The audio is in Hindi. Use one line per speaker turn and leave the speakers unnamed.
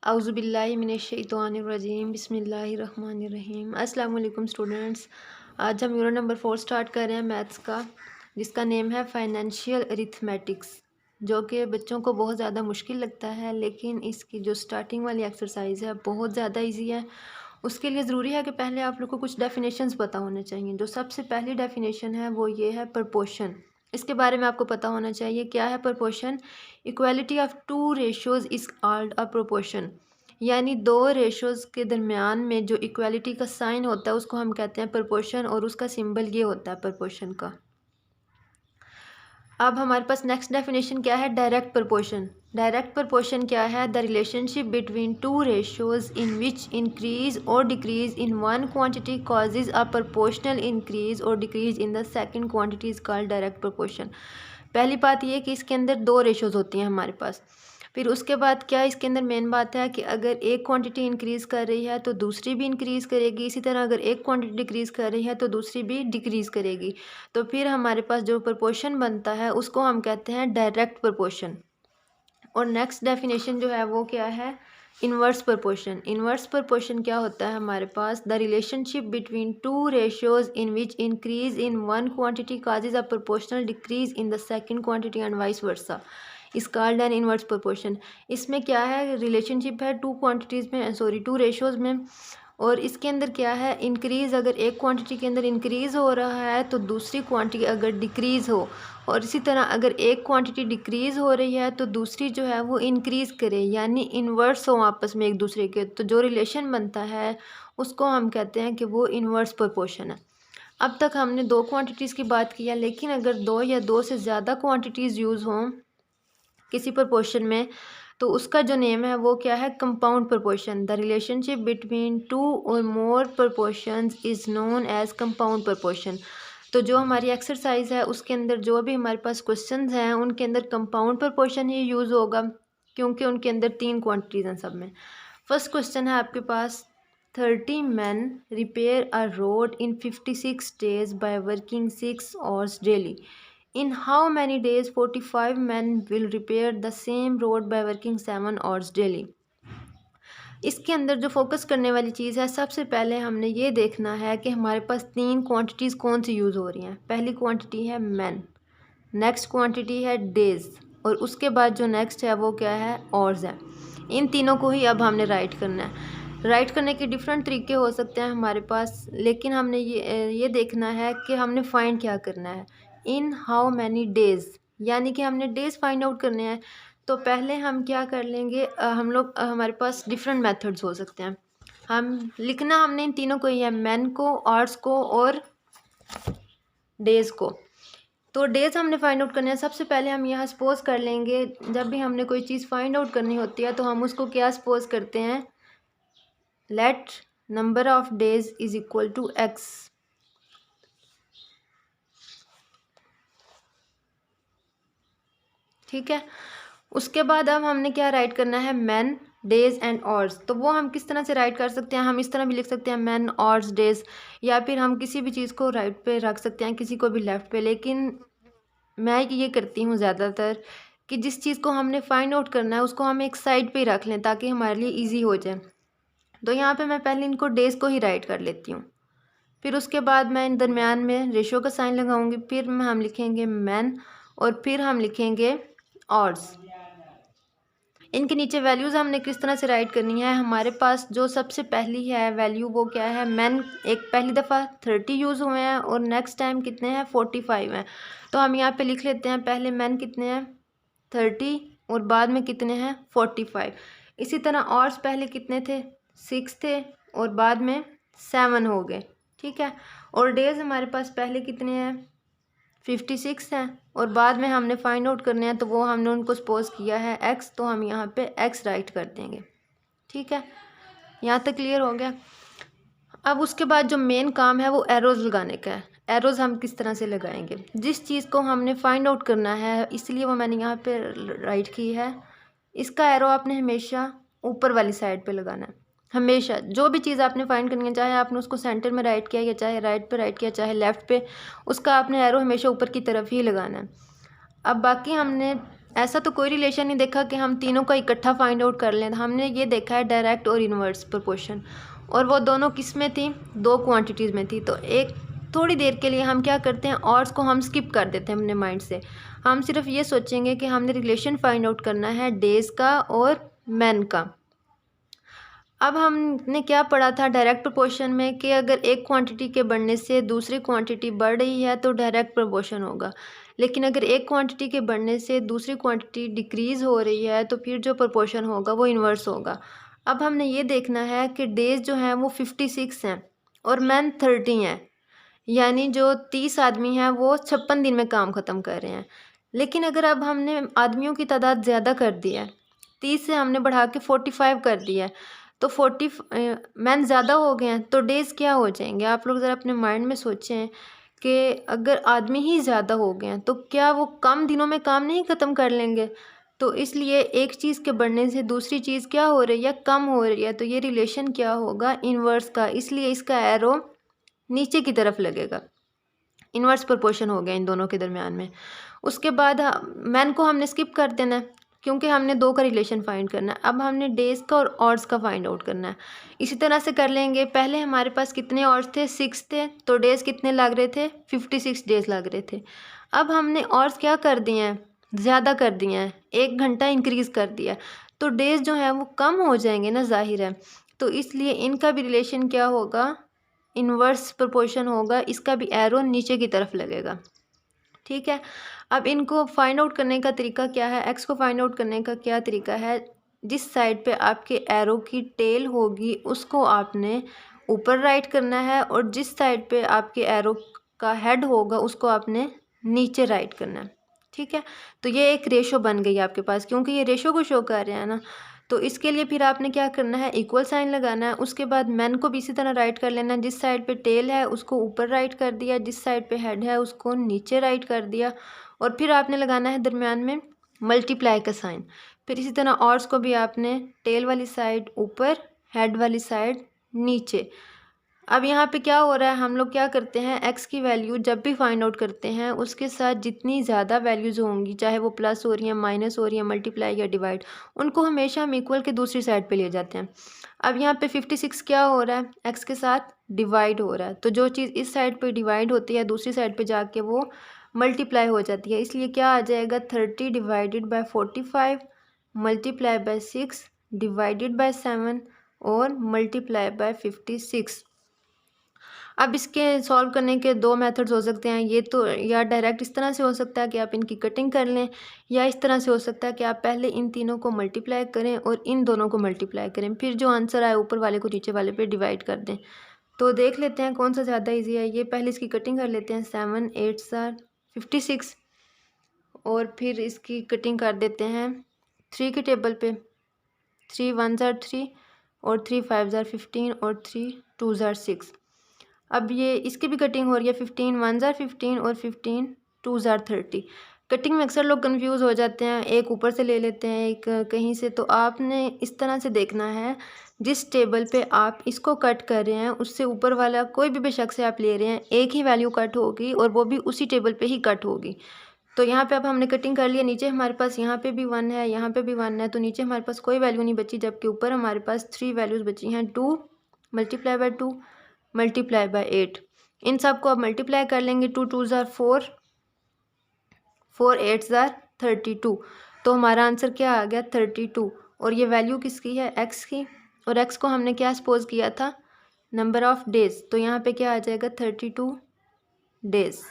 औज़ुबिल्लाहि मिनश्शैतानिर्रजीम बिस्मिल्लाहिर्रहमानिर्रहीम। अस्सलाम वालेकुम स्टूडेंट्स। आज हम यूनिट नंबर 4 स्टार्ट कर रहे हैं मैथ्स का, जिसका नेम है फाइनेंशियल अरिथमेटिक्स, जो कि बच्चों को बहुत ज़्यादा मुश्किल लगता है, लेकिन इसकी जो स्टार्टिंग वाली एक्सरसाइज है बहुत ज़्यादा इजी है। उसके लिए ज़रूरी है कि पहले आप लोग को कुछ डेफिनेशंस पता होने चाहिए। जो सबसे पहली डेफिनेशन है वो ये है प्रपोर्शन। इसके बारे में आपको पता होना चाहिए क्या है proportion. Equality of two ratios is called a proportion, यानी दो रेशोज़ के दरमियान में जो इक्वालिटी का साइन होता है उसको हम कहते हैं प्रपोर्शन, और उसका सिंबल ये होता है प्रपोर्शन का। अब हमारे पास नेक्स्ट डेफिनेशन क्या है, डायरेक्ट प्रपोर्शन। डायरेक्ट प्रपोर्शन क्या है, the relationship between two ratios in which increase और decrease in one quantity causes a proportional increase और decrease in the second quantity is called direct proportion. पहली बात ये कि इसके अंदर दो रेशोज़ होती हैं हमारे पास। फिर उसके बाद क्या इसके अंदर मेन बात है कि अगर एक क्वांटिटी इंक्रीज़ कर रही है तो दूसरी भी इंक्रीज़ करेगी, इसी तरह अगर एक क्वांटिटी डिक्रीज़ कर रही है तो दूसरी भी डिक्रीज़ करेगी। तो फिर हमारे पास जो प्रपोर्शन बनता है उसको हम कहते हैं डायरेक्ट प्रपोर्शन। और नेक्स्ट डेफिनेशन जो है वो क्या है, इन्वर्स प्रपोर्शन। इन्वर्स प्रपोर्शन क्या होता है हमारे पास, the relationship between two ratios in which increase in one quantity causes a proportional decrease in the second quantity and vice versa is called N inverse proportion. इसमें क्या है, रिलेशनशिप है टू क्वांटिटीज़ में, सॉरी टू रेशियोज़ में, और इसके अंदर क्या है, इंक्रीज़ अगर एक क्वांटिटी के अंदर इंक्रीज़ हो रहा है तो दूसरी क्वांटिटी अगर डिक्रीज़ हो, और इसी तरह अगर एक क्वांटिटी डिक्रीज़ हो रही है तो दूसरी जो है वो इंक्रीज़ करे, यानी इन्वर्स हो आपस में एक दूसरे के, तो जो रिलेशन बनता है उसको हम कहते हैं कि वो इन्वर्स प्रपोर्शन है। अब तक हमने दो क्वांटिटीज़ की बात की है, लेकिन अगर दो या दो से ज़्यादा क्वांटिटीज़ यूज़ हों किसी प्रपोर्शन में तो उसका जो नेम है वो क्या है, compound proportion. The relationship between two और more proportions is known as compound proportion. तो जो हमारी एक्सरसाइज है उसके अंदर जो भी हमारे पास क्वेश्चंस हैं उनके अंदर कंपाउंड प्रपोर्शन ही यूज़ होगा, क्योंकि उनके अंदर तीन क्वांटिटीज़ हैं सब में। फर्स्ट क्वेश्चन है आपके पास, 30 men repair a road in 56 days by working 6 hours daily. In how many days 45 men will repair the same road by working 7 hours daily? इसके अंदर जो फोकस करने वाली चीज़ है, सबसे पहले हमने ये देखना है कि हमारे पास तीन क्वांटिटीज़ कौन सी यूज़ हो रही हैं। पहली क्वांटिटी है मैन, नेक्स्ट क्वांटिटी है डेज, और उसके बाद जो नेक्स्ट है वो क्या है, ऑर्स है। इन तीनों को ही अब हमने राइट करना है। राइट करने के डिफरेंट तरीके हो सकते हैं हमारे पास, लेकिन हमने ये देखना है कि हमने फाइंड क्या करना है। इन हाउ मैनी डेज़, यानी कि हमने डेज़ फाइंड आउट करने हैं। तो पहले हम क्या कर लेंगे, हम लोग हमारे पास डिफरेंट मेथड्स हो सकते हैं। हम लिखना हमने इन तीनों को ही है, मैन को, आवर्स को और डेज़ को। तो डेज हमने फाइंड आउट करने हैं। सबसे पहले हम यहाँ सपोज कर लेंगे, जब भी हमने कोई चीज़ फाइंड आउट करनी होती है तो हम उसको क्या सपोज करते हैं, let number of days is equal to x. ठीक है, उसके बाद अब हमने क्या राइट करना है, मैन, डेज एंड ऑर्स। तो वो हम किस तरह से राइट कर सकते हैं, हम इस तरह भी लिख सकते हैं मैन ऑर्स डेज, या फिर हम किसी भी चीज़ को राइट पे रख सकते हैं, किसी को भी लेफ्ट पे। लेकिन मैं ये करती हूँ ज़्यादातर कि जिस चीज़ को हमने फाइंड आउट करना है उसको हम एक साइड पे ही रख लें ताकि हमारे लिए इजी हो जाए। तो यहाँ पे मैं पहले इनको डेज़ को ही राइट कर लेती हूँ, फिर उसके बाद मैं इन दरमियान में रेशो का साइन लगाऊंगी, फिर हम लिखेंगे मैन, और फिर हम लिखेंगे ऑर्स। इनके नीचे वैल्यूज़ हमने किस तरह से राइट करनी है, हमारे पास जो सबसे पहली है वैल्यू वो क्या है, मैन एक पहली दफ़ा 30 यूज़ हुए हैं और नेक्स्ट टाइम कितने हैं, 45 हैं। तो हम यहाँ पे लिख लेते हैं, पहले मैन कितने हैं 30 और बाद में कितने हैं 45। इसी तरह ऑर्स पहले कितने थे 6 थे और बाद में 7 हो गए। ठीक है, और डेज़ हमारे पास पहले कितने हैं 56 हैं और बाद में हमने फाइंड आउट करने हैं, तो वो हमने उनको सपोज किया है x, तो हम यहाँ पे x राइट कर देंगे। ठीक है, यहाँ तक क्लियर हो गया। अब उसके बाद जो मेन काम है वो एरोज़ लगाने का है। एरोज़ हम किस तरह से लगाएंगे, जिस चीज़ को हमने फाइंड आउट करना है इसलिए वो मैंने यहाँ पे राइट की है। इसका एरो आपने हमेशा ऊपर वाली साइड पे लगाना है। हमेशा जो भी चीज़ आपने फाइंड करनी है, चाहे आपने उसको सेंटर में राइट किया या चाहे राइट पे राइट किया चाहे लेफ़्ट पे, उसका आपने एरो हमेशा ऊपर की तरफ ही लगाना है। अब बाकी हमने ऐसा तो कोई रिलेशन नहीं देखा कि हम तीनों का इकट्ठा फाइंड आउट कर लें। हमने ये देखा है डायरेक्ट और इन्वर्स प्रोपोर्शन, और वो दोनों किस में थी, दो क्वांटिटीज़ में थी। तो एक थोड़ी देर के लिए हम क्या करते हैं, ऑर्स को हम स्किप कर देते हैं अपने माइंड से। हम सिर्फ ये सोचेंगे कि हमने रिलेशन फाइंड आउट करना है डेज़ का और मैन का। अब हमने क्या पढ़ा था डायरेक्ट प्रोपोर्शन में कि अगर एक क्वांटिटी के बढ़ने से दूसरी क्वांटिटी बढ़ रही है तो डायरेक्ट प्रोपोर्शन होगा, लेकिन अगर एक क्वांटिटी के बढ़ने से दूसरी क्वांटिटी डिक्रीज़ हो रही है तो फिर जो प्रोपोर्शन होगा वो इन्वर्स होगा। अब हमने ये देखना है कि डेज़ जो हैं वो 56 हैं और मैन 30 हैं, यानी जो 30 आदमी हैं वो 56 दिन में काम ख़त्म कर रहे हैं। लेकिन अगर अब हमने आदमियों की तादाद ज़्यादा कर दी है, 30 से हमने बढ़ा के 45 कर दिया है, तो 40 मैन ज़्यादा हो गए हैं, तो डेज़ क्या हो जाएंगे। आप लोग ज़रा अपने माइंड में सोचें कि अगर आदमी ही ज़्यादा हो गए हैं तो क्या वो कम दिनों में काम नहीं ख़त्म कर लेंगे। तो इसलिए एक चीज़ के बढ़ने से दूसरी चीज़ क्या हो रही है, कम हो रही है। तो ये रिलेशन क्या होगा, इन्वर्स का, इसलिए इसका एरो नीचे की तरफ लगेगा। इन्वर्स प्रोपोर्शन हो गया इन दोनों के दरमियान में। उसके बाद मैन को हमने स्किप कर देना है क्योंकि हमने दो का रिलेशन फाइंड करना है। अब हमने डेज़ का और ऑर्स का फाइंड आउट करना है। इसी तरह से कर लेंगे। पहले हमारे पास कितने ऑर्स थे, 6 थे, तो डेज़ कितने लग रहे थे, 56 डेज़ लग रहे थे। अब हमने ऑर्स क्या कर दिए हैं, ज़्यादा कर दिए हैं, 1 घंटा इंक्रीज़ कर दिया, तो डेज़ जो हैं वो कम हो जाएंगे ना, ज़ाहिर है। तो इसलिए इनका भी रिलेशन क्या होगा, इन्वर्स प्रोपोर्शन होगा। इसका भी एरो नीचे की तरफ लगेगा। ठीक है। अब इनको फाइंड आउट करने का तरीका क्या है, एक्स को फाइंड आउट करने का क्या तरीका है, जिस साइड पे आपके एरो की टेल होगी उसको आपने ऊपर राइट करना है, और जिस साइड पे आपके एरो का हेड होगा उसको आपने नीचे राइट करना है। ठीक है। तो ये एक रेशो बन गई आपके पास, क्योंकि ये रेशो को शो कर रहे हैं ना। तो इसके लिए फिर आपने क्या करना है, इक्वल साइन लगाना है। उसके बाद मैन को भी इसी तरह राइट कर लेना है। जिस साइड पे टेल है उसको ऊपर राइट कर दिया, जिस साइड पे हेड है उसको नीचे राइट कर दिया, और फिर आपने लगाना है दरमियान में मल्टीप्लाई का साइन। फिर इसी तरह ऑर्स को भी आपने टेल वाली साइड ऊपर, हेड वाली साइड नीचे। अब यहाँ पे क्या हो रहा है, हम लोग क्या करते हैं, एक्स की वैल्यू जब भी फाइंड आउट करते हैं उसके साथ जितनी ज़्यादा वैल्यूज़ होंगी, चाहे वो प्लस हो रही है, माइनस हो रही है, मल्टीप्लाई या डिवाइड, उनको हमेशा हम इक्वल के दूसरी साइड पे ले जाते हैं। अब यहाँ पे 56 क्या हो रहा है, एक्स के साथ डिवाइड हो रहा है, तो जो चीज़ इस साइड पे डिवाइड होती है दूसरी साइड पे जाके वो मल्टीप्लाई हो जाती है। इसलिए क्या आ जाएगा, 30 divided by 45 multiply by 6 divided by 7 और मल्टीप्लाई बाई 56। अब इसके सॉल्व करने के दो मेथड्स हो सकते हैं। ये तो या डायरेक्ट इस तरह से हो सकता है कि आप इनकी कटिंग कर लें, या इस तरह से हो सकता है कि आप पहले इन तीनों को मल्टीप्लाई करें और इन दोनों को मल्टीप्लाई करें, फिर जो आंसर आए ऊपर वाले को नीचे वाले पे डिवाइड कर दें। तो देख लेते हैं कौन सा ज़्यादा ईजी है। ये पहले इसकी कटिंग कर लेते हैं। 7 8 आर 56, और फिर इसकी कटिंग कर देते हैं 3 के टेबल पे। 3 1 आर 3 और 3 5 आर 15 और 3 2 आर 6। अब ये इसकी भी कटिंग हो रही है। 15 1 आर 15 और 15 2 आर 30। कटिंग में अक्सर लोग कंफ्यूज हो जाते हैं, एक ऊपर से ले लेते हैं, एक कहीं से। तो आपने इस तरह से देखना है, जिस टेबल पे आप इसको कट कर रहे हैं उससे ऊपर वाला कोई भी बेशक से आप ले रहे हैं, एक ही वैल्यू कट होगी और वो भी उसी टेबल पे ही कट होगी। तो यहाँ पे अब हमने कटिंग कर लिया। नीचे हमारे पास यहाँ पे भी 1 है, यहाँ पे भी 1 है, तो नीचे हमारे पास कोई वैल्यू नहीं बची, जबकि ऊपर हमारे पास 3 वैल्यूज़ बची हैं। 2 मल्टीप्लाई बाई 2 मल्टीप्लाई बाई 8। इन सब को अब मल्टीप्लाई कर लेंगे। 2 2 ज़ार 4, 4 8 ज़ार 32। तो हमारा आंसर क्या आ गया, 32। और ये वैल्यू किसकी है, एक्स की, और एक्स को हमने क्या सपोज किया था, नंबर ऑफ़ डेज़। तो यहाँ पे क्या आ जाएगा, 32 डेज़।